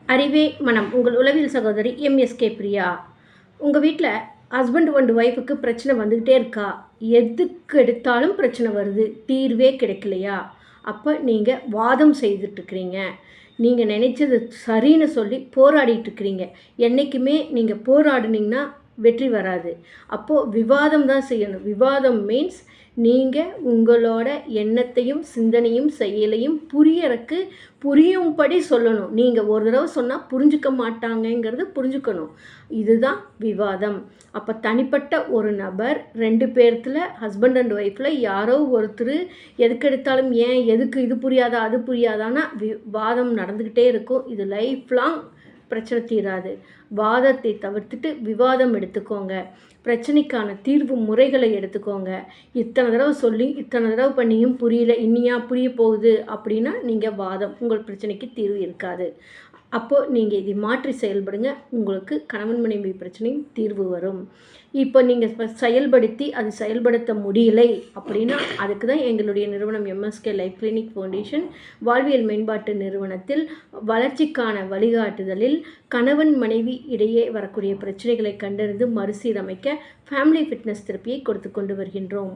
அறிவே மனம் உங்கள் உளவியல் சகோதரி எம்எஸ்கே பிரியா. உங்கள் வீட்டில் ஹஸ்பண்ட் அண்ட் ஒய்ஃபுக்கு பிரச்சனை வந்துக்கிட்டே இருக்கா? எதுக்கு எடுத்தாலும் பிரச்சனை வருது, தீர்வே கிடைக்கலையா? அப்போ நீங்கள் வாதம் செய்துட்ருக்கிறீங்க. நீங்கள் நினைச்சது சரின்னு சொல்லி போராடிட்டுருக்கிறீங்க. என்றைக்குமே நீங்கள் போராடினீங்கன்னா வெற்றி வராது. அப்போது விவாதம் தான் செய்யணும். விவாதம் மீன்ஸ் நீங்கள் உங்களோட எண்ணத்தையும் சிந்தனையும் செயலையும் புரியும்படி சொல்லணும். நீங்கள் ஒரு தடவை சொன்னால் புரிஞ்சுக்க மாட்டாங்கங்கிறது புரிஞ்சுக்கணும். இதுதான் விவாதம். அப்போ தனிப்பட்ட ஒரு நபர் 2 பேர்த்தில் ஹஸ்பண்ட் அண்ட் ஒய்ஃபில் யாரோ ஒருத்தர் எதுக்கெடுத்தாலும் ஏன் எதுக்கு இது புரியாதா அது புரியாதான்னா வாதம் நடந்துக்கிட்டே இருக்கும். இது லைஃப் லாங் பிரச்சனை தீராது. வாதத்தை தவிர்த்துட்டு விவாதம் எடுத்துக்கோங்க. பிரச்சனைக்கான தீர்வு முறைகளை எடுத்துக்கோங்க. இத்தனை தடவை சொல்லி இத்தனை தடவை பண்ணியும் புரியல, இன்னியா புரிய போகுது அப்படின்னா நீங்கள் வாதம், உங்கள் பிரச்சனைக்கு தீர்வு இருக்காது. அப்போது நீங்கள் இதை மாற்றி செயல்படுங்க. உங்களுக்கு கணவன் மனைவி பிரச்சனையும் தீர்வு வரும். இப்போ நீங்கள் செயல்படுத்தி அது செயல்படுத்த முடியலை அப்படின்னா அதுக்கு தான் எங்களுடைய நிறுவனம் எம்எஸ்கே லைஃப் கிளினிக் ஃபவுண்டேஷன் வாழ்வியல் மேம்பாட்டு நிறுவனத்தில் வளர்ச்சிக்கான வழிகாட்டுதலில் கணவன் மனைவி இடையே வரக்கூடிய பிரச்சனைகளை கண்டறிந்து மறுசீரமைக்க ஃபேமிலி ஃபிட்னஸ் தெரப்பியை கொடுத்து கொண்டு வருகின்றோம்.